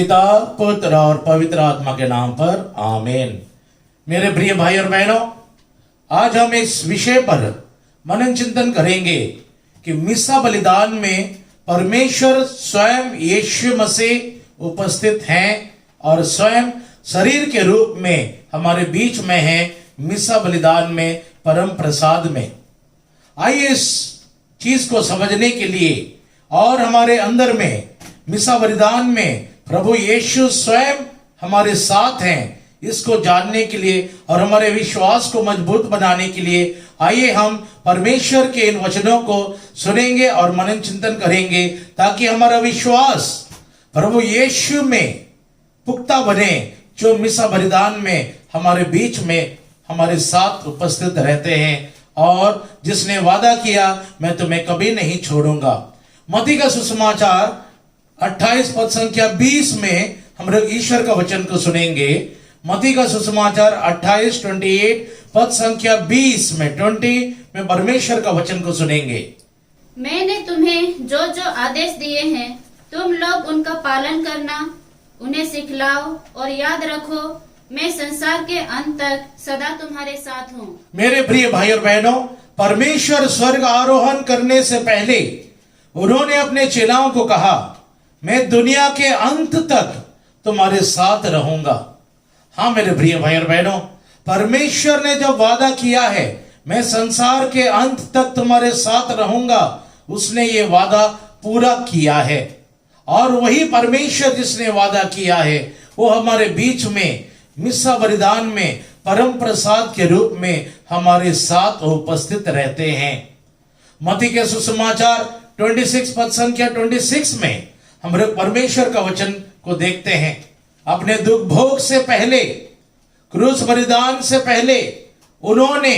पिता, पुत्र और पवित्र आत्मा के नाम पर आमीन। मेरे प्रिय भाई और बहनों, आज हम इस विषय पर मनन चिंतन करेंगे कि मिसा बलिदान में परमेश्वर स्वयं यीशु मसीह उपस्थित हैं और स्वयं शरीर के रूप में हमारे बीच में हैं मिसा बलिदान में, परम प्रसाद में। आइए इस चीज को समझने के लिए और हमारे अंदर में मिसा बलिदान में प्रभु यीशु स्वयं हमारे साथ हैं, इसको जानने के लिए और हमारे विश्वास को मजबूत बनाने के लिए आइए हम परमेश्वर के इन वचनों को सुनेंगे और मनन चिंतन करेंगे, ताकि हमारा विश्वास प्रभु यीशु में पुख्ता बने, जो मिसा बलिदान में हमारे बीच में हमारे साथ उपस्थित रहते हैं और जिसने वादा किया मैं तुम्हें कभी नहीं छोड़ूंगा। मत्ती का सुसमाचार 28 पद संख्या 20 में हम लोग ईश्वर का वचन को सुनेंगे। मत्ती का सुसमाचार 28 पद संख्या 20 में परमेश्वर का वचन को सुनेंगे। मैंने तुम्हें जो जो आदेश दिए हैं तुम लोग उनका पालन करना, उन्हें सिखलाओ और याद रखो, मैं संसार के अंत तक सदा तुम्हारे साथ हूँ। मेरे प्रिय भाई और बहनों, परमेश्वर स्वर्ग आरोहण करने से पहले उन्होंने अपने चेलाओं को कहा, मैं दुनिया के अंत तक तुम्हारे साथ रहूंगा। हाँ मेरे प्रिय भाई और बहनों, परमेश्वर ने जब वादा किया है मैं संसार के अंत तक तुम्हारे साथ रहूंगा, उसने ये वादा पूरा किया है। और वही परमेश्वर जिसने वादा किया है वो हमारे बीच में मिसा बलिदान में परम प्रसाद के रूप में हमारे साथ उपस्थित रहते हैं। मत्ती के सुसमाचार 26 पद संख्या 26 में हम लोग परमेश्वर का वचन को देखते हैं। अपने दुख भोग से पहले, क्रूस बलिदान से पहले उन्होंने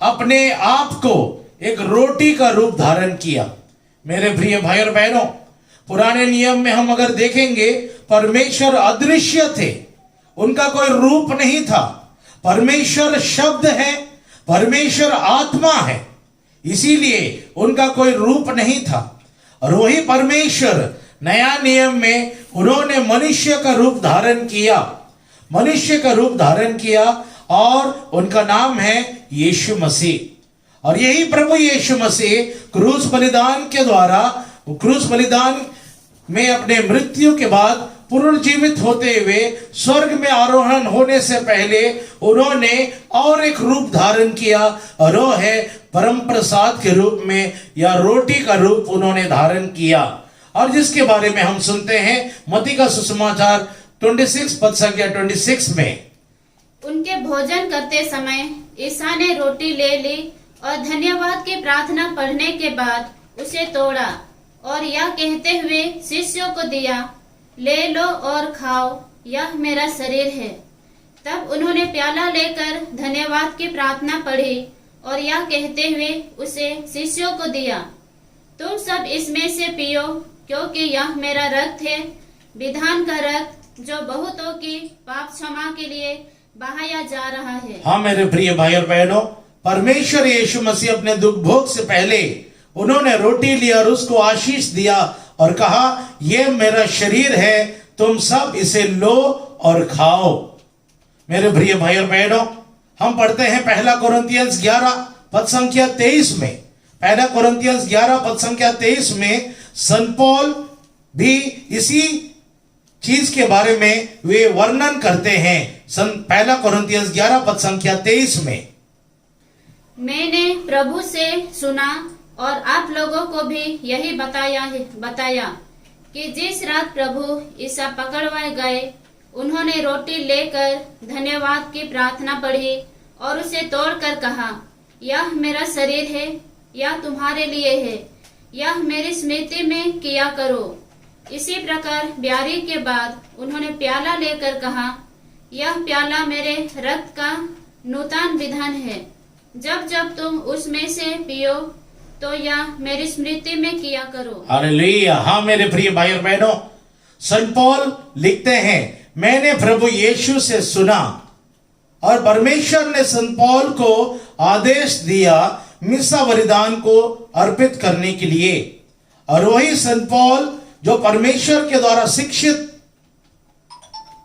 अपने आप को एक रोटी का रूप धारण किया। मेरे प्रिय भाई और बहनों, पुराने नियम में हम अगर देखेंगे परमेश्वर अदृश्य थे, उनका कोई रूप नहीं था। परमेश्वर शब्द है, परमेश्वर आत्मा है, इसीलिए उनका कोई रूप नहीं था। और वही परमेश्वर नया नियम में उन्होंने मनुष्य का रूप धारण किया, मनुष्य का रूप धारण किया और उनका नाम है यीशु मसीह। और यही प्रभु यीशु मसीह क्रूस बलिदान के द्वारा, क्रूस बलिदान में अपने मृत्यु के बाद पुनर्जीवित होते हुए स्वर्ग में आरोहण होने से पहले उन्होंने और एक रूप धारण किया, और वो है परम प्रसाद के रूप में या रोटी का रूप उन्होंने धारण किया। और जिसके बारे में हम सुनते हैं मत्ती का सुसमाचार 26 पद संख्या 26 में, उनके भोजन करते समय ईसा ने रोटी ले ली और धन्यवाद की प्रार्थना पढ़ने के बाद उसे तोड़ा और यह कहते हुए शिष्यों को दिया, ले लो और खाओ, यह मेरा शरीर है। तब उन्होंने प्याला लेकर धन्यवाद की प्रार्थना पढ़ी और यह कहते हुए उसे शिष्यों को दिया, तुम सब इसमें से पियो, क्योंकि यह मेरा रक्त है, विधान का रक्त, जो बहुतों की पाप क्षमा के लिए बहाया जा रहा है। हाँ मेरे प्रिय भाई और बहनों, परमेश्वर यीशु मसीह अपने दुख भोग से पहले उन्होंने रोटी ली और उसको आशीष दिया और कहा, यह मेरा शरीर है, तुम सब इसे लो और खाओ। मेरे प्रिय भाई और बहनों, हम पढ़ते हैं पहला कोरिन्थियंस 11 पद संख्या 23 में, पहला कोरिन्थियंस 11 पद संख्या 23 में संत पौल भी इसी चीज के बारे में वे वर्णन करते हैं। पहला कोरिन्थियंस 11 पद संख्या 23 में, मैंने प्रभु से सुना और आप लोगों को भी यही बताया कि जिस रात प्रभु ईसा पकड़वाए गए, उन्होंने रोटी लेकर धन्यवाद की प्रार्थना पढ़ी और उसे तोड़कर कहा, यह मेरा शरीर है, यह तुम्हारे लिए है, यह मेरी स्मृति में किया करो। इसी प्रकार ब्यारी के बाद उन्होंने प्याला लेकर कहा, यह प्याला मेरे रक्त का नूतन विधान है, जब जब तुम उसमें से पियो तो यह मेरी स्मृति में किया करो। हालेलुया। हाँ मेरे प्रिय भाई और बहनों, संत पौल लिखते हैं, मैंने प्रभु यीशु से सुना, और परमेश्वर ने संत पौल को आदेश दिया मिसा बलिदान को अर्पित करने के लिए। और वही संत पौल जो परमेश्वर के द्वारा शिक्षित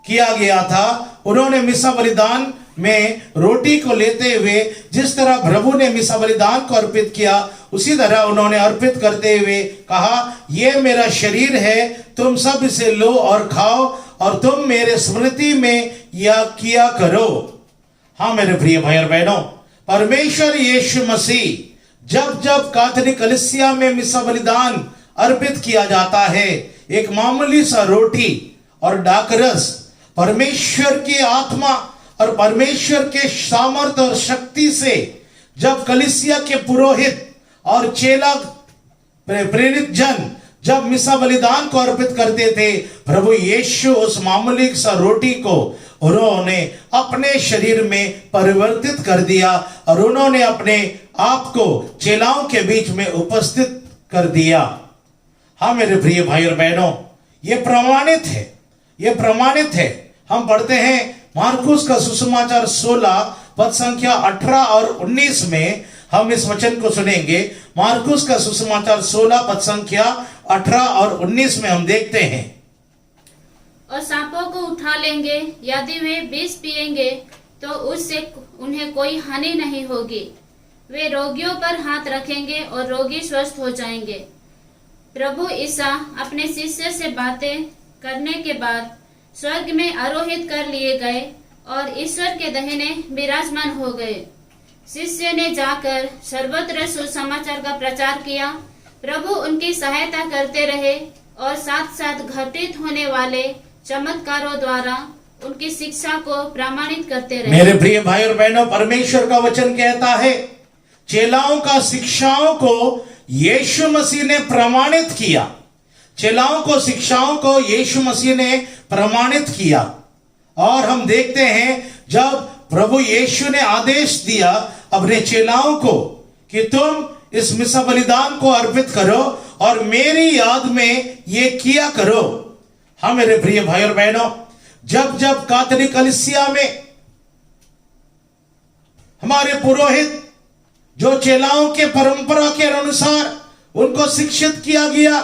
किया गया था। उन्होंने मिसा बलिदान में रोटी को लेते हुए जिस तरह प्रभु ने मिसा बलिदान को अर्पित किया, उसी तरह उन्होंने अर्पित करते हुए कहा, ये मेरा शरीर है, तुम सब इसे लो और खाओ और तुम मेरे स्मृति में यह किया करो। हाँ मेरे प्रिय भाई और बहनों, परमेश्वर यीशु मसीह जब जब कैथोलिक कलीसिया में मिसा बलिदान अर्पित किया जाता है, एक मामूली सा रोटी और दाखरस परमेश्वर की आत्मा और परमेश्वर के सामर्थ और शक्ति से जब कलीसिया के पुरोहित और चेला प्रेरित जन जब मिसा बलिदान को अर्पित करते थे, प्रभु यीशु उस मामूली सा रोटी को उन्होंने अपने शरीर में परिवर्तित कर दिया और उन्होंने अपने आप को चेलाओं के बीच में उपस्थित कर दिया। हाँ मेरे प्रिय भाई और बहनों, ये प्रमाणित है, ये प्रमाणित है। हम पढ़ते हैं मार्कुस का सुसमाचार 16 पद संख्या 18 और 19 में हम इस वचन को सुनेंगे। मार्कुस का सुसमाचार 16 पद संख्या 18 और 19 में हम देखते हैं, और सांपों को उठा लेंगे, यदि वे विष पिएंगे तो उससे उन्हें कोई हानि नहीं होगी। वे रोगियों पर हाथ रखेंगे और रोगी स्वस्थ हो जाएंगे। प्रभु ईसा अपने शिष्य से बातें करने के बाद स्वर्ग में आरोहित कर लिए गए और ईश्वर के दाहिने विराजमान हो गए। शिष्य ने जाकर सर्वत्र सुसमाचार का प्रचार किया। प्रभु उनकी सहायता करते रहे और साथ साथ घटित होने वाले चमत्कारों द्वारा उनकी शिक्षा को प्रमाणित करते रहे। मेरे प्रिय भाई और बहनों, परमेश्वर का वचन कहता है, चेलाओं का शिक्षाओं को यीशु मसीह ने प्रमाणित किया। चेलाओं को शिक्षाओं को यीशु मसीह ने प्रमाणित किया। और हम देखते हैं जब प्रभु यीशु ने आदेश दिया अपने चेलाओं को कि तुम इस मिसा बलिदान को अर्पित करो और मेरी याद में ये किया करो। हाँ मेरे प्रिय भाई और बहनों, जब जब कैथोलिक कलीसिया में हमारे पुरोहित जो चेलाओं के परंपरा के अनुसार उनको शिक्षित किया गया,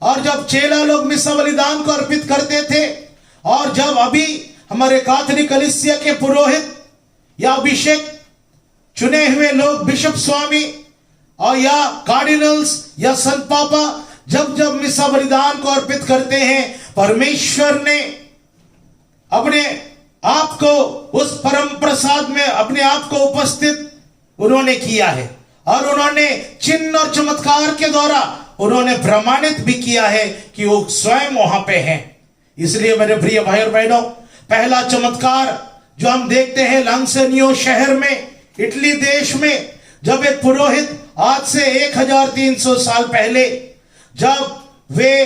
और जब चेला लोग मिसा बलिदान को अर्पित करते थे, और जब अभी हमारे कैथोलिक कलीसिया के पुरोहित या अभिषेक चुने हुए लोग बिशप स्वामी और या कार्डिनल्स या संत पापा जब जब मिसा बलिदान को अर्पित करते हैं, परमेश्वर ने अपने आप को उस परम प्रसाद में अपने आप को उपस्थित उन्होंने किया है और उन्होंने चिन्ह और चमत्कार के द्वारा उन्होंने प्रमाणित भी किया है कि वो स्वयं वहां पे हैं। इसलिए मेरे प्रिय भाई और बहनों, पहला चमत्कार जो हम देखते हैं लांसेनियो शहर में इटली देश में, जब एक पुरोहित आज से 1300 साल पहले जब वे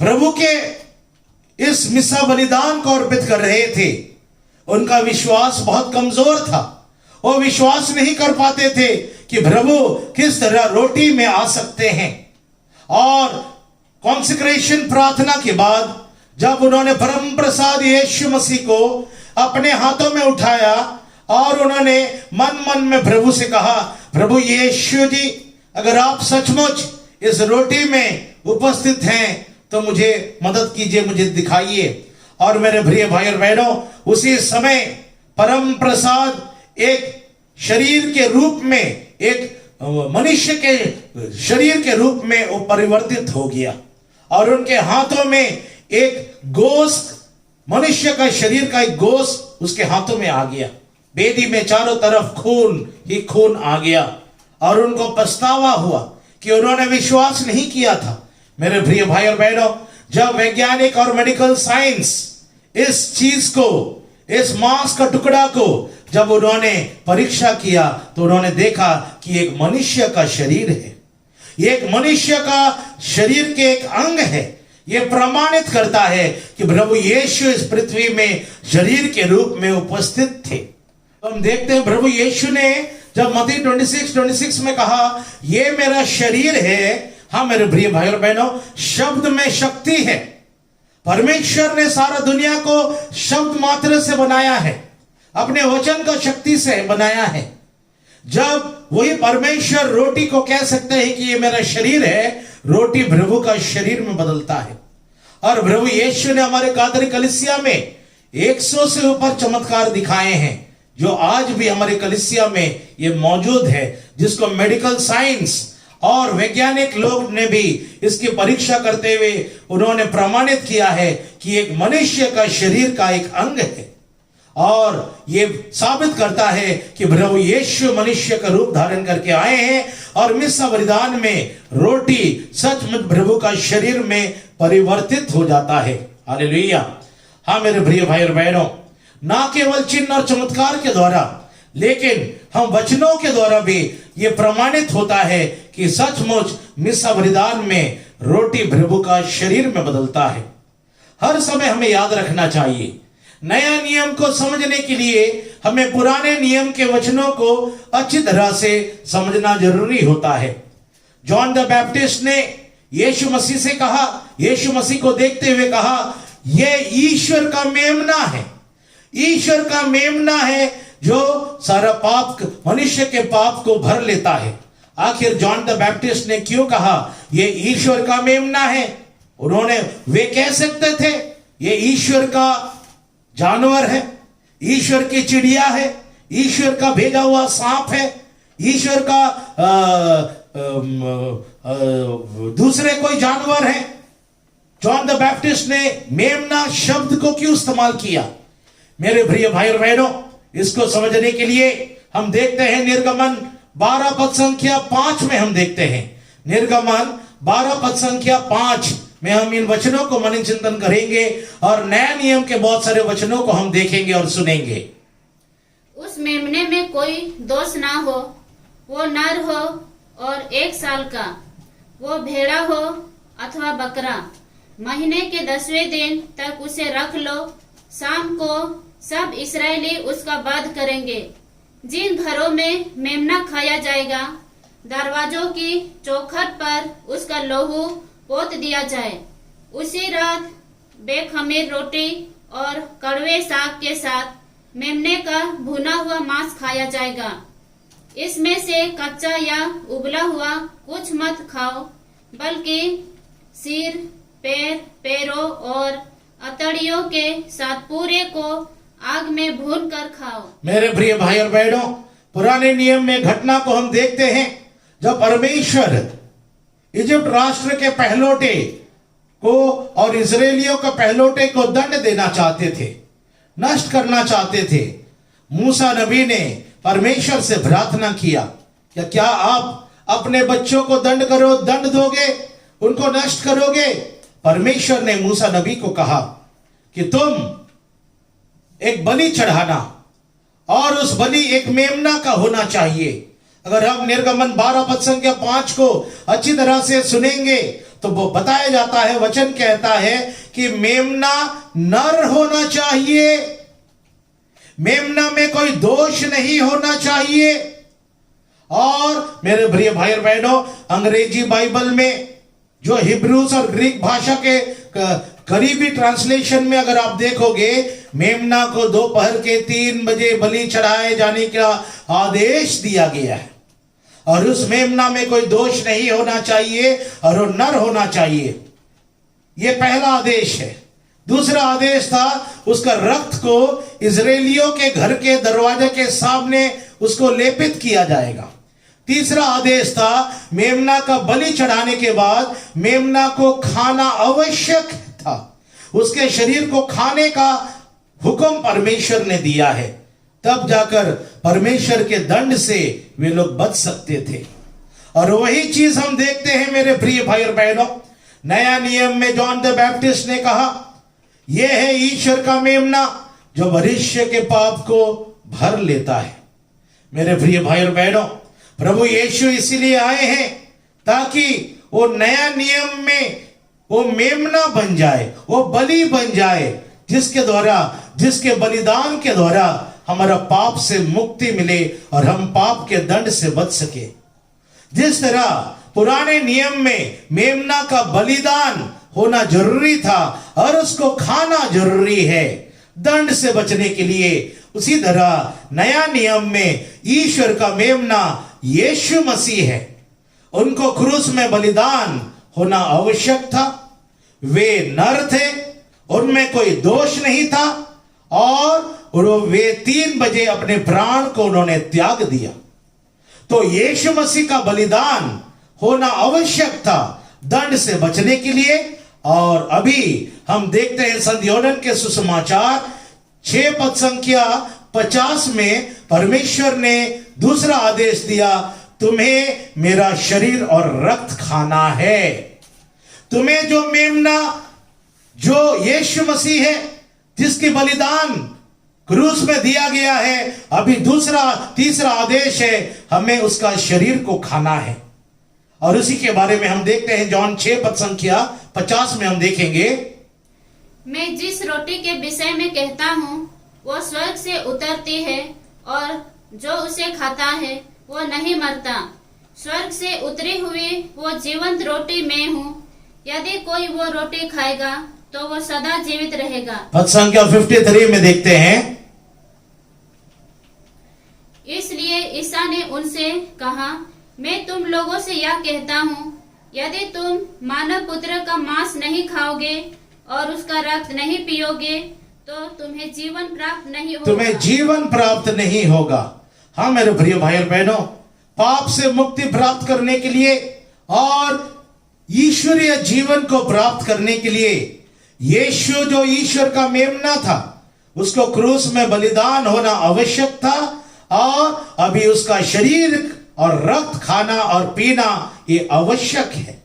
प्रभु के इस मिसा बलिदान को अर्पित कर रहे थे, उनका विश्वास बहुत कमजोर था। वो विश्वास नहीं कर पाते थे कि प्रभु किस तरह रोटी में आ सकते हैं। और कॉन्सिक्रेशन प्रार्थना के बाद जब उन्होंने परम प्रसाद यीशु मसीह को अपने हाथों में उठाया और उन्होंने मन मन में प्रभु से कहा, प्रभु यीशु जी, अगर आप सचमुच इस रोटी में उपस्थित हैं तो मुझे मदद कीजिए, मुझे दिखाइए। और मेरे प्रिय भाई और बहनों, उसी समय परम प्रसाद एक शरीर के रूप में, एक मनुष्य के शरीर के रूप में वो परिवर्तित हो गया और उनके हाथों में एक गोश्त, मनुष्य का शरीर का एक गोश्त उसके हाथों में आ गया। बेदी में चारों तरफ खून ही खून आ गया और उनको पछतावा हुआ कि उन्होंने विश्वास नहीं किया था। मेरे प्रिय भाई और बहनों, जब वैज्ञानिक और मेडिकल साइंस इस चीज को, इस मांस का टुकड़ा को जब उन्होंने परीक्षा किया तो उन्होंने देखा कि एक मनुष्य का शरीर है, एक मनुष्य का शरीर के एक अंग है। यह प्रमाणित करता है कि प्रभु यीशु इस पृथ्वी में शरीर के रूप में उपस्थित थे। तो हम देखते हैं प्रभु यीशु ने जब मत्ती 26:26 में कहा, ये मेरा शरीर है। हाँ मेरे प्रिय भाई और बहनों, शब्द में शक्ति है। परमेश्वर ने सारा दुनिया को शब्द मात्र से बनाया है, अपने वचन का शक्ति से बनाया है। जब वही परमेश्वर रोटी को कह सकते हैं कि ये मेरा शरीर है, रोटी प्रभु का शरीर में बदलता है। और प्रभु यीशु ने हमारे कादरी कलीसिया में 100 से ऊपर चमत्कार दिखाए हैं, जो आज भी हमारे कलीसिया में ये मौजूद है, जिसको मेडिकल साइंस और वैज्ञानिक लोग ने भी इसकी परीक्षा करते हुए उन्होंने प्रमाणित किया है कि एक मनुष्य का शरीर का एक अंग है, और ये साबित करता है कि प्रभु यीशु मनुष्य का रूप धारण करके आए हैं और मिस्सा बलिदान में रोटी सचमुच प्रभु का शरीर में परिवर्तित हो जाता है। हालेलुया। हाँ मेरे प्रिय भाई और बहनों, ना केवल चिन्ह और चमत्कार के द्वारा, लेकिन हम वचनों के द्वारा भी ये प्रमाणित होता है कि सचमुच मिस्सा बलिदान में रोटी प्रभु का शरीर में बदलता है। हर समय हमें याद रखना चाहिए, नया नियम को समझने के लिए हमें पुराने नियम के वचनों को अच्छी तरह से समझना जरूरी होता है। जॉन द बैप्टिस्ट ने यीशु मसीह से कहा, यीशु मसीह को देखते हुए कहा, यह ईश्वर का मेमना है, ईश्वर का मेमना है जो सारा पाप, मनुष्य के पाप को भर लेता है। आखिर जॉन द बैप्टिस्ट ने क्यों कहा यह ईश्वर का मेमना है? वे कह सकते थे ये ईश्वर का जानवर है, ईश्वर की चिड़िया है, ईश्वर का भेजा हुआ सांप है, ईश्वर का दूसरे कोई जानवर है। जॉन द बैप्टिस्ट ने मेमना शब्द को क्यों इस्तेमाल किया? मेरे प्रिय भाई और बहनों, इसको समझने के लिए हम देखते हैं निर्गमन 12 पद संख्या 5 में हम देखते हैं, निर्गमन 12 पद संख्या 5 में हम इन वचनों को मन चिंतन करेंगे और नया नियम के बहुत सारे वचनों को हम देखेंगे और सुनेंगे। उस मेमने में कोई दोष ना हो, वो नर हो और 1 साल का, वो भेड़ा हो अथवा बकरा। महीने के 10वें दिन तक उसे रख लो। शाम को सब इस्राएली उसका वध करेंगे। जिन घरों में मेमना खाया जाएगा, दरवाजों की चौखट पर उसका लहू पोत दिया जाए। उसी रात बेखमीर रोटी और कड़वे साग के साथ मेमने का भुना हुआ मांस खाया जाएगा। इसमें से कच्चा या उबला हुआ कुछ मत खाओ, बल्कि सिर, पैरों और अतड़ियों के साथ पूरे को आग में भून कर खाओ। मेरे प्रिय भाई और बहनों, पुराने नियम में घटना को हम देखते हैं जब परमेश्वर इजिप्ट राष्ट्र के पहलौठे को और इजरायलियों के पहलौठे को दंड देना चाहते थे, नष्ट करना चाहते थे। मूसा नबी ने परमेश्वर से प्रार्थना किया, क्या आप अपने बच्चों को दंड दोगे, उनको नष्ट करोगे? परमेश्वर ने मूसा नबी को कहा कि तुम एक बलि चढ़ाना, और उस बलि एक मेमना का होना चाहिए। अगर हम निर्गमन 12 पद संख्या 5 को अच्छी तरह से सुनेंगे तो वो बताया जाता है, वचन कहता है कि मेमना नर होना चाहिए, मेमना में कोई दोष नहीं होना चाहिए। और मेरे प्रिय भाई और बहनों, अंग्रेजी बाइबल में जो हिब्रूज और ग्रीक भाषा के करीबी ट्रांसलेशन में अगर आप देखोगे, मेमना को दोपहर के 3 बजे बलि चढ़ाए जाने का आदेश दिया गया है, और उस मेमना में कोई दोष नहीं होना चाहिए और वो नर होना चाहिए। यह पहला आदेश है। दूसरा आदेश था उसका रक्त को इजरायलियों के घर के दरवाजे के सामने उसको लेपित किया जाएगा। तीसरा आदेश था मेमना का बलि चढ़ाने के बाद मेमना को खाना आवश्यक था, उसके शरीर को खाने का हुक्म परमेश्वर ने दिया है, तब जाकर परमेश्वर के दंड से वे लोग बच सकते थे। और वही चीज हम देखते हैं मेरे प्रिय भाई और बहनों, नया नियम में जॉन द बैप्टिस्ट ने कहा यह है ईश्वर का मेमना जो मनुष्य के पाप को भर लेता है। मेरे प्रिय भाई और बहनों, प्रभु यीशु इसीलिए आए हैं ताकि वो नया नियम में वो मेमना बन जाए, वो बलि बन जाए, जिसके द्वारा, जिसके बलिदान के द्वारा हमारा पाप से मुक्ति मिले और हम पाप के दंड से बच सके। जिस तरह पुराने नियम में मेमना का बलिदान होना जरूरी था और उसको खाना जरूरी है दंड से बचने के लिए, उसी तरह नया नियम में ईश्वर का मेमना यीशु मसीह है। उनको क्रूस में बलिदान होना आवश्यक था, वे नर थे, उनमें कोई दोष नहीं था और वे 3 बजे अपने प्राण को उन्होंने त्याग दिया। तो यीशु मसीह का बलिदान होना आवश्यक था दंड से बचने के लिए। और अभी हम देखते हैं संत योहन्ना के सुसमाचार 6 पद संख्या 50 में परमेश्वर ने दूसरा आदेश दिया, तुम्हें मेरा शरीर और रक्त खाना है। तुम्हें जो मेमना जो यीशु मसीह है जिसकी बलिदान क्रूस में दिया गया है, अभी तीसरा आदेश है, हमें उसका शरीर को खाना है। और उसी के बारे में हम देखते हैं जॉन 6 पद संख्या 50 में हम देखेंगे, मैं जिस रोटी के विषय में कहता हूँ वो स्वर्ग से उतरती है और जो उसे खाता है वो नहीं मरता। स्वर्ग से उतरी हुई वो जीवंत रोटी मैं हूँ। यदि कोई वो रोटी खाएगा तो वो सदा जीवित रहेगा। पद संख्या 53 में देखते हैं, इसलिए ईसा ने उनसे कहा, मैं तुम लोगों से यह कहता हूँ, यदि तुम मानव पुत्र का मांस नहीं खाओगे और उसका रक्त नहीं पियोगे तो तुम्हें जीवन प्राप्त नहीं होगा। तुम्हें जीवन प्राप्त नहीं होगा। हाँ मेरे प्रिय भाई और बहनों, पाप से मुक्ति प्राप्त करने के लिए और ईश्वरीय जीवन को प्राप्त करने के लिए यीशु जो ईश्वर का मेमना था उसको क्रूस में बलिदान होना आवश्यक था और अभी उसका शरीर और रक्त खाना और पीना ये आवश्यक है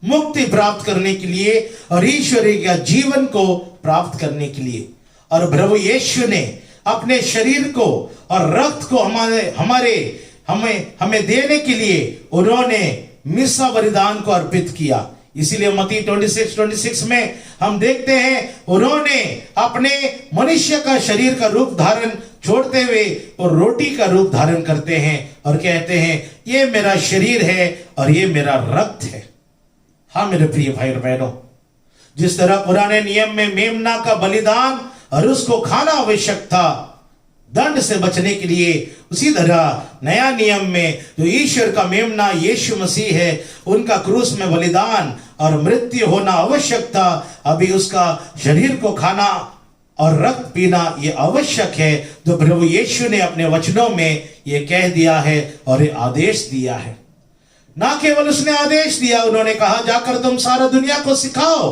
मुक्ति प्राप्त करने के लिए और ईश्वरीय जीवन को प्राप्त करने के लिए। और प्रभु यीशु ने अपने शरीर को और रक्त को हमें देने के लिए उन्होंने मिसा बलिदान को अर्पित किया। इसीलिए मत्ती 26 में हम देखते हैं उन्होंने अपने मनुष्य का शरीर का रूप धारण छोड़ते हुए और रोटी का रूप धारण करते हैं और कहते हैं ये मेरा शरीर है और ये मेरा रक्त है। हाँ मेरे प्रिय भाई और बहनों, जिस तरह पुराने नियम में मेमना का बलिदान और उसको खाना आवश्यक था दंड से बचने के लिए, उसी तरह नया नियम में जो ईश्वर का मेमना यीशु मसीह है उनका क्रूस में बलिदान और मृत्यु होना आवश्यक था। अभी उसका शरीर को खाना और रक्त पीना ये आवश्यक है जो प्रभु यीशु ने अपने वचनों में ये कह दिया है और ये आदेश दिया है। ना केवल उसने आदेश दिया, उन्होंने कहा जाकर तुम सारा दुनिया को सिखाओ।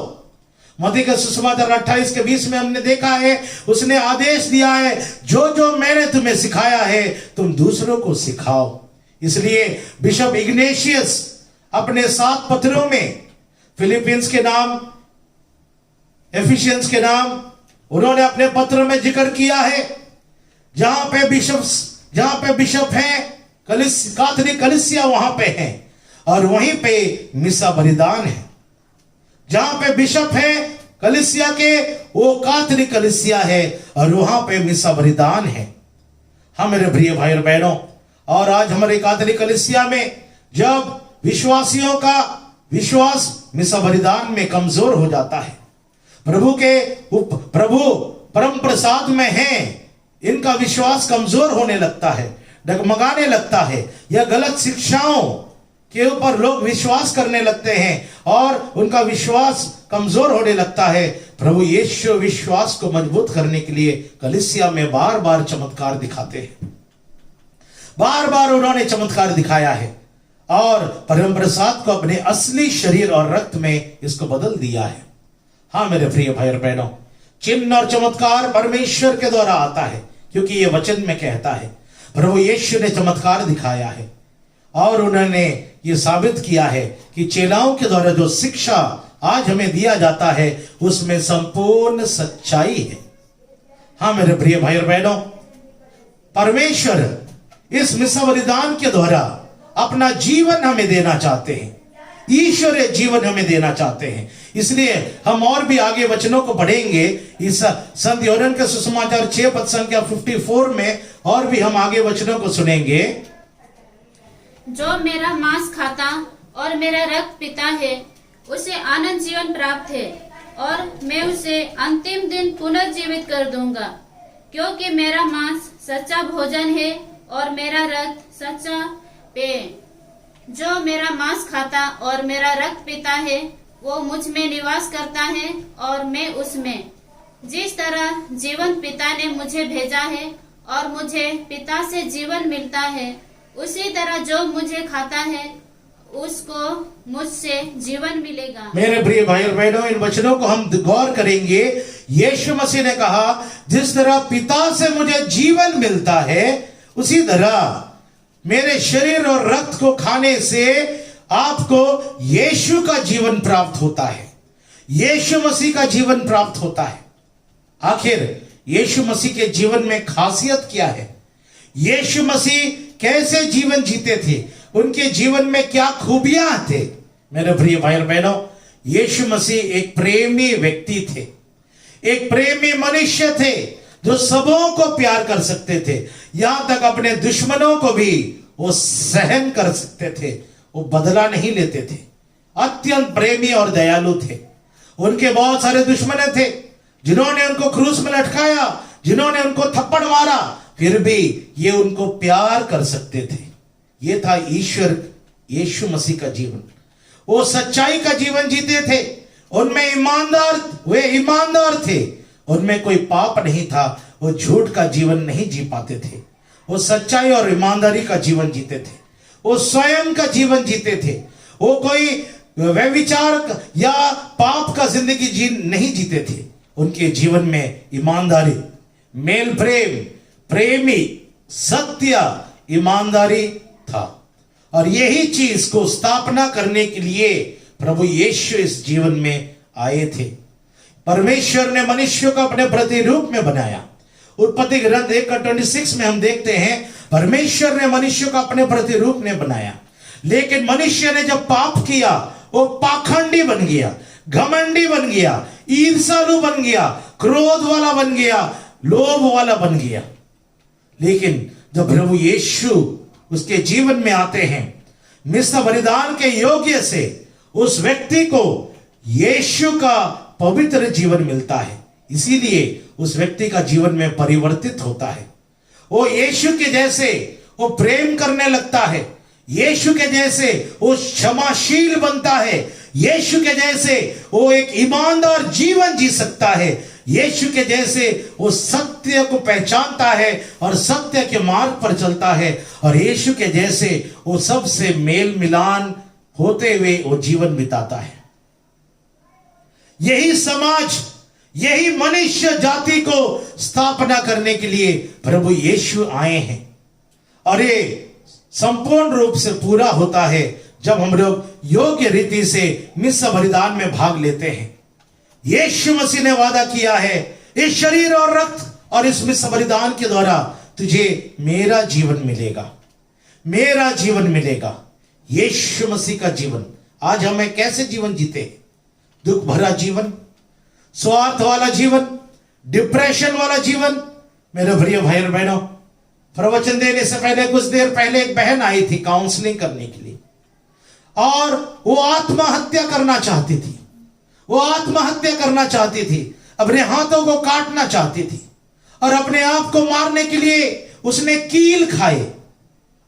मत्ती का सुसमाचार 28:20 में हमने देखा है उसने आदेश दिया है जो जो मैंने तुम्हें सिखाया है तुम दूसरों को सिखाओ। इसलिए बिशप इग्नेशियस अपने 7 पत्रों में फिलिपींस के नाम, एफिशियंस के नाम उन्होंने अपने पत्र में जिक्र किया है। जहां पे बिशप हैं कैथोलिक कलीसिया वहां पे है और वहीं पे मिसा बलिदान है। जहां पे बिशप है कलीसिया के वो कैथोलिक कलीसिया है और वहां पे मिसा बलिदान है। हाँ मेरे प्रिय भाई और बहनों, और आज हमारे कैथोलिक कलीसिया में जब विश्वासियों का विश्वास मिसा बलिदान में कमजोर हो जाता है, प्रभु परम प्रसाद में है, इनका विश्वास कमजोर होने लगता है, डगमगाने लगता है, या गलत शिक्षाओं के ऊपर लोग विश्वास करने लगते हैं और उनका विश्वास कमजोर होने लगता है। प्रभु यीशु विश्वास को मजबूत करने के लिए कलीसिया में बार बार चमत्कार दिखाते हैं। बार बार उन्होंने चमत्कार दिखाया है और परम प्रसाद को अपने असली शरीर और रक्त में इसको बदल दिया है। हाँ मेरे प्रिय भाई और बहनों, चिन्ह और चमत्कार परमेश्वर के द्वारा आता है क्योंकि ये वचन में कहता है प्रभु यीशु ने चमत्कार दिखाया है और उन्होंने ये साबित किया है कि चेलाओं के द्वारा जो शिक्षा आज हमें दिया जाता है उसमें संपूर्ण सच्चाई है। हाँ मेरे प्रिय भाई और बहनों, परमेश्वर इस मिसा बलिदान के द्वारा अपना जीवन हमें देना चाहते हैं, ईश्वरीय जीवन हमें देना चाहते हैं। इसलिए हम और भी आगे वचनों को पढ़ेंगे। इस संत योहन्ना के सुसमाचार 6 पद संख्या 54 में और भी हम आगे वचनों को सुनेंगे। जो मेरा मांस खाता और मेरा रक्त पीता है उसे आनंद जीवन प्राप्त है और मैं उसे अंतिम दिन पुनर्जीवित कर दूंगा, क्योंकि मेरा मांस सच्चा भोजन है और मेरा रक्त सच्चा पेय। जो मेरा मांस खाता और मेरा रक्त पीता है वो मुझ में निवास करता है और मैं उसमें। जिस तरह जीवन पिता ने मुझे भेजा है और मुझे पिता से जीवन मिलता है, उसी तरह जो मुझे खाता है उसको मुझसे जीवन मिलेगा। मेरे प्रिय भाई और बहनों, इन वचनों को हम गौर करेंगे। यीशु मसीह ने कहा, जिस तरह पिता से मुझे जीवन मिलता है, उसी तरह मेरे शरीर और रक्त को खाने से आपको यीशु का जीवन प्राप्त होता है, यीशु मसीह का जीवन प्राप्त होता है। आखिर यीशु मसीह के जीवन में खासियत क्या है? यीशु मसीह कैसे जीवन जीते थे? उनके जीवन में क्या खूबियां थे? मेरे प्रिय भाई और बहनों, यीशु मसीह एक प्रेमी व्यक्ति थे, एक प्रेमी मनुष्य थे जो सबों को प्यार कर सकते थे, यहां तक अपने दुश्मनों को भी वो सहन कर सकते थे, वो बदला नहीं लेते थे। अत्यंत प्रेमी और दयालु थे। उनके बहुत सारे दुश्मन थे जिन्होंने उनको क्रूस में लटकाया, जिन्होंने उनको थप्पड़ मारा, फिर भी ये उनको प्यार कर सकते थे। ये था ईश्वर यीशु मसीह का जीवन। वो सच्चाई का जीवन जीते थे, उनमें वे ईमानदार थे, उनमें कोई पाप नहीं था, वो झूठ का जीवन नहीं जी पाते थे, वो सच्चाई और ईमानदारी का जीवन जीते थे, वो स्वयं का जीवन जीते थे, वो कोई व्यभिचार या पाप का जिंदगी नहीं जीते थे। उनके जीवन में ईमानदारी, मेल प्रेम, प्रेमी, सत्य, ईमानदारी था। और यही चीज को स्थापना करने के लिए प्रभु यीशु इस जीवन में आए थे। परमेश्वर ने मनुष्य को अपने प्रतिरूप में बनाया। उत्पत्ति ग्रंथ 1:26 में हम देखते हैं, परमेश्वर ने मनुष्य को अपने प्रतिरूप में बनाया, लेकिन मनुष्य ने जब पाप किया, वो पाखंडी बन गया, घमंडी बन गया, ईर्ष्यालु बन गया, क्रोध वाला बन गया, लोभ वाला बन गया। लेकिन जब प्रभु यीशु उसके जीवन में आते हैं, मिस्र बलिदान के योग्य से उस व्यक्ति को यीशु का पवित्र जीवन मिलता है, इसीलिए उस व्यक्ति का जीवन में परिवर्तित होता है। वो यीशु के जैसे वो प्रेम करने लगता है, यीशु के जैसे वो क्षमाशील बनता है, यीशु के जैसे वो एक ईमानदार जीवन जी सकता है, यीशु के जैसे वो सत्य को पहचानता है और सत्य के मार्ग पर चलता है, और यीशु के जैसे वो सबसे मेल मिलान होते हुए वो जीवन बिताता है। यही समाज, यही मनुष्य जाति को स्थापना करने के लिए प्रभु यीशु आए हैं, और ये संपूर्ण रूप से पूरा होता है जब हम लोग योग्य रीति से मिस्र बलिदान में भाग लेते हैं। यीशु मसीह ने वादा किया है, इस शरीर और रक्त और इस मिस्र बलिदान के द्वारा तुझे मेरा जीवन मिलेगा, मेरा जीवन मिलेगा। यीशु मसीह का जीवन। आज हमें कैसे जीवन जीते? दुख भरा जीवन, स्वार्थ वाला जीवन, डिप्रेशन वाला जीवन। मेरे प्रिय भाई और बहनों, प्रवचन देने से पहले कुछ देर पहले एक बहन आई थी काउंसलिंग करने के लिए, और वो आत्महत्या करना चाहती थी, वो आत्महत्या करना चाहती थी, अपने हाथों को काटना चाहती थी, और अपने आप को मारने के लिए उसने कील खाए,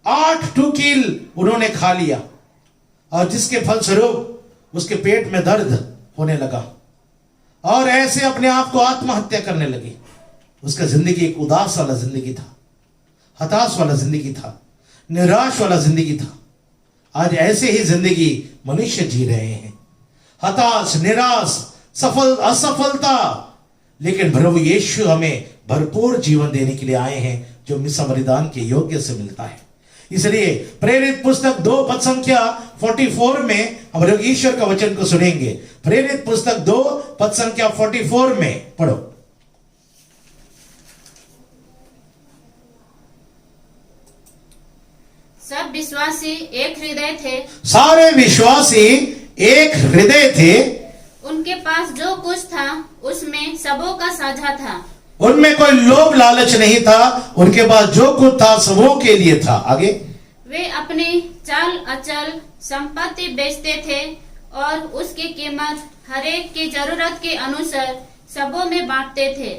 8 कील उन्होंने खा लिया, और जिसके फलस्वरूप उसके पेट में दर्द होने लगा, और ऐसे अपने आप को आत्महत्या करने लगी। उसका जिंदगी एक उदास वाला जिंदगी था, हताश वाला जिंदगी था, निराश वाला जिंदगी था। आज ऐसे ही जिंदगी मनुष्य जी रहे हैं, हताश, निराश, असफलता। लेकिन प्रभु यीशु हमें भरपूर जीवन देने के लिए आए हैं, जो मिस्र बलिदान के योग्य से मिलता है। इसलिए प्रेरित पुस्तक 2 पद संख्या 44 में हम लोग ईश्वर का वचन को सुनेंगे। प्रेरित पुस्तक 2 पद संख्या 44 में पढ़ो। सब विश्वासी एक हृदय थे, सारे विश्वासी एक हृदय थे, उनके पास जो कुछ था उसमें सबों का साझा था, उनमें कोई लोभ लालच नहीं था, उनके पास जो कुछ था सबों के लिए था। आगे, वे अपनी चल अचल संपत्ति बेचते थे और उसकी कीमत हरेक की जरूरत के अनुसार सबों में बांटते थे।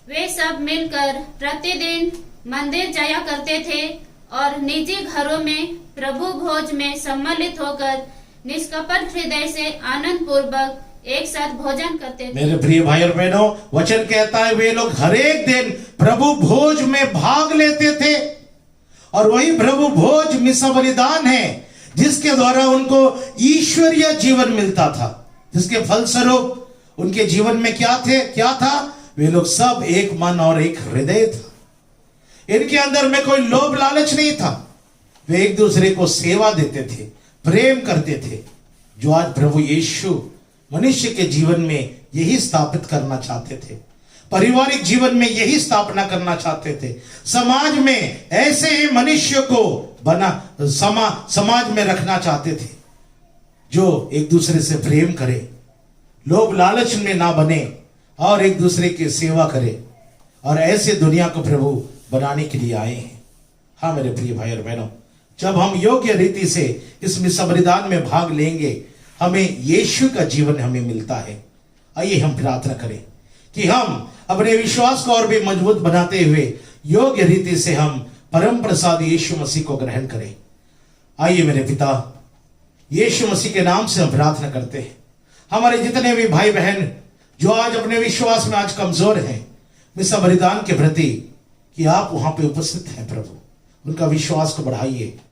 वे सब मिलकर प्रतिदिन मंदिर जाया करते थे और निजी घरों में प्रभु भोज में सम्मिलित होकर निष्कपट हृदय से आनंद पूर्वक एक साथ भोजन करते थे। मेरे प्रिय भाई और बहनों, वचन कहता है वे लोग हर एक दिन प्रभु भोज में भाग लेते थे, और वही प्रभु भोज मिसा बलिदान है जिसके द्वारा उनको ईश्वरीय जीवन मिलता था, जिसके फलस्वरूप उनके जीवन में क्या था? वे लोग सब एक मन और एक हृदय था। इनके अंदर में कोई लोभ लालच नहीं था। वे एक दूसरे को सेवा देते थे, प्रेम करते थे, जो आज प्रभु यीशु मनुष्य के जीवन में यही स्थापित करना चाहते थे। पारिवारिक जीवन में यही स्थापना करना चाहते थे। समाज में ऐसे ही मनुष्य को समाज में रखना चाहते थे, जो एक दूसरे से प्रेम करे, लोभ लालच में ना बने और एक दूसरे की सेवा करे। और ऐसे दुनिया को प्रभु बनाने के लिए आए हैं। हाँ मेरे प्रिय भाई और बहनों, जब हम योग्य रीति से इस मिसा बलिदान में भाग लेंगे, हमें यीशु का जीवन हमें मिलता है। आइए हम प्रार्थना करें कि हम अपने विश्वास को और भी मजबूत बनाते हुए योग्य रीति से हम परम प्रसाद यीशु मसीह को ग्रहण करें। आइए मेरे पिता, यीशु मसीह के नाम से हम प्रार्थना करते हैं। हमारे जितने भी भाई बहन जो आज अपने विश्वास में आज कमजोर हैं, मिसा बलिदान के प्रति कि आप वहां पे उपस्थित हैं प्रभु, उनका विश्वास को बढ़ाइए।